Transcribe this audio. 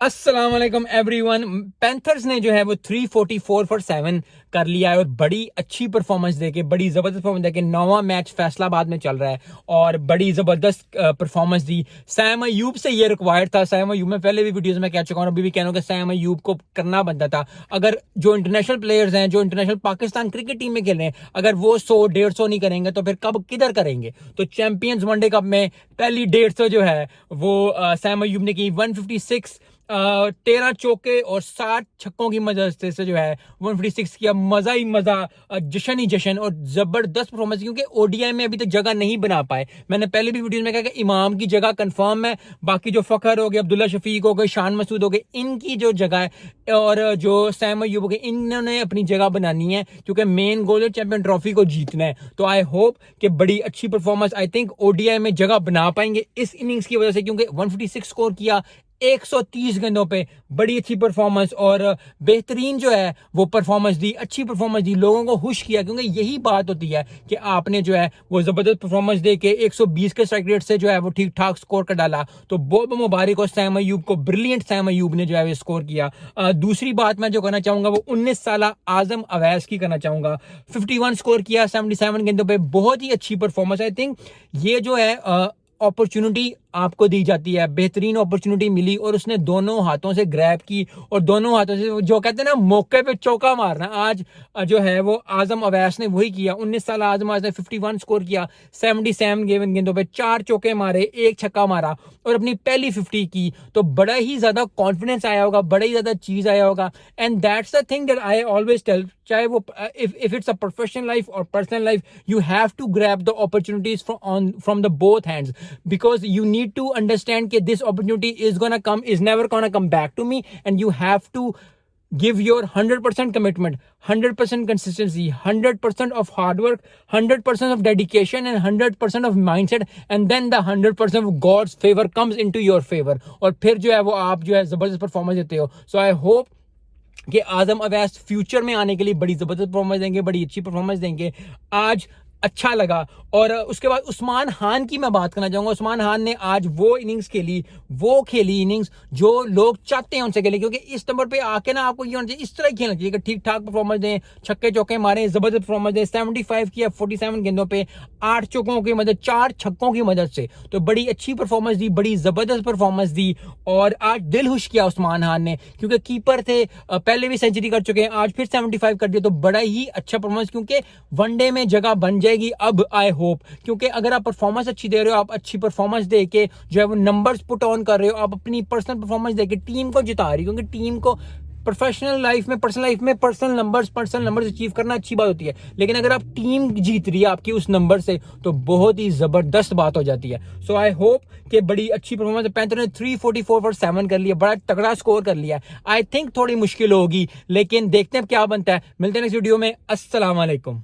अस्सलाम वालेकुम everyone. Panthers ने जो है वो 344 फॉर 7 कर लिया है और बड़ी अच्छी परफॉर्मेंस देके, बड़ी ज़बरदस्त परफॉर्मेंस देके, नौवां मैच फैसलाबाद में चल रहा है और बड़ी ज़बरदस्त परफॉर्मेंस दी। सैम अयूब से ये रिक्वायर्ड था। सैम अयूब में पहले भी वीडियोस में कह चुका हूँ, अभी भी कह रहा हूँ कि सैम अयूब को करना बनता था। अगर जो इंटरनेशनल प्लेयर्स हैं, जो इंटरनेशनल पाकिस्तान क्रिकेट टीम में खेल रहे हैं, अगर वो 100-150 नहीं करेंगे तो फिर कब किधर करेंगे। तो चैंपियंस वनडे कप में पहली 150 जो है वो सैम अयूब ने की। 156 13 चौके और 60 छक्कों की मदद से जो है 156 किया। मजा ही मजा, जश्न ही जश्न और जबरदस्त परफॉर्मेंस, क्योंकि ओडीआई में अभी तक जगह नहीं बना पाए। मैंने पहले भी वीडियो में कहा कि इमाम की जगह कंफर्म है, बाकी जो फखर हो गए, अब्दुल्ला शफीक हो गए, शान मसूद हो गए, इनकी जो जगह है और जो सैम अयूब हो गए, इन्होंने अपनी जगह बनानी है, क्योंकि मेन गोल है चैंपियन ट्रॉफी को जीतना है। तो आई होप कि बड़ी अच्छी परफॉर्मेंस, आई थिंक ओडीआई में जगह बना पाएंगे इस इनिंग्स की वजह से, क्योंकि 156 स्कोर किया 130 गेंदों पे, बड़ी अच्छी परफॉर्मेंस और बेहतरीन जो है वो परफॉर्मेंस दी, अच्छी परफॉर्मेंस दी, लोगों को खुश किया। क्योंकि यही बात होती है कि आपने जो है वो जबरदस्त परफॉर्मेंस दे के 120 के स्ट्राइक रेट से जो है वो ठीक ठाक स्कोर कर डाला। तो बहुत मुबारक हो सैम अयूब को, ब्रिलियंट सैम अयूब ने जो है स्कोर किया। दूसरी बात मैं जो करना चाहूंगा वो 19 साल आजम अवैस की करना चाहूंगा। 51 स्कोर किया 77 गेंदों पे, बहुत ही अच्छी परफॉर्मेंस। आई थिंक ये जो है अपॉर्चुनिटी आपको दी जाती है, बेहतरीन अपॉर्चुनिटी मिली और उसने दोनों हाथों से ग्रैब की और दोनों हाथों से जो कहते हैं ना मौके पे चौका मारना, आज जो है वो आजम अवैस ने वही किया। 19 साल आजम अवैस ने 51 स्कोर किया 77 गेंदों पे, 4 चौके मारे, 1 छक्का मारा और अपनी पहली 50 की। तो बड़ा ही ज्यादा कॉन्फिडेंस आया होगा, बड़ा ही ज्यादा चीज आया होगा। And that's the thing that I always tell, चाहे वो if it's a professional life और personal life, you have to grab the opportunities from the both hands, because you need to understand that this opportunity is never gonna come back to me, and you have to give your 100% commitment, 100% consistency, 100% of hard work, 100% of dedication and 100% of mindset, and then the 100% of God's favor comes into your favor, और फिर जो है वो आप जो है जबरदस्त performance देते हो। सो आई होप कि आजम अवैस फ्यूचर में आने के लिए बड़ी जबरदस्त परफॉर्मेंस देंगे, बड़ी अच्छी परफॉर्मेंस देंगे। आज अच्छा लगा। और उसके बाद उस्मान खान की मैं बात करना चाहूंगा। उस्मान खान ने आज वो इनिंग्स खेली, वो खेली इनिंग्स जो लोग चाहते हैं उनसे खेले, क्योंकि इस नंबर पे आके ना आपको ये होना चाहिए, इस तरह खेलना चाहिए कि ठीक ठाक परफॉर्मेंस दें, छक्के चौके मारे, जबरदस्त परफॉर्मेंस दें। 75 किया 47 गेंदों पे, 8 चौकों की मदद, 4 छक्कों की मदद से, तो बड़ी अच्छी परफॉर्मेंस दी, बड़ी जबरदस्त परफॉर्मेंस दी और आज दिल खुश किया उस्मान खान ने, क्योंकि कीपर थे, पहले भी सेंचुरी कर चुके हैं, आज फिर 75 कर दिया। तो बड़ा ही अच्छा परफॉर्मेंस, क्योंकि वनडे में जगह बन जाएगी अब, आई होप। क्योंकि अगर आप परफॉर्मेंस अच्छी दे रहे हो, आप अच्छी परफॉर्मेंस दे के जो है वो नंबर्स पुट ऑन कर रहे हो, आप अपनी पर्सनल परफॉर्मेंस दे के टीम को जिता रही हो, क्योंकि टीम को प्रोफेशनल लाइफ में, पर्सनल लाइफ में पर्सनल नंबर्स अचीव करना अच्छी बात होती है, लेकिन अगर आप टीम जीत रही है आपकी उस नंबर से, तो बहुत ही जबरदस्त बात हो जाती है। सो आई होप कि बड़ी अच्छी परफॉर्मेंस। पैंथर ने 344 फॉर 7 कर लिया, बड़ा तगड़ा स्कोर कर लिया। आई थिंक थोड़ी मुश्किल होगी, लेकिन देखते हैं क्या बनता है। मिलते हैं नेक्स्ट वीडियो में। अस्सलाम वालेकुम।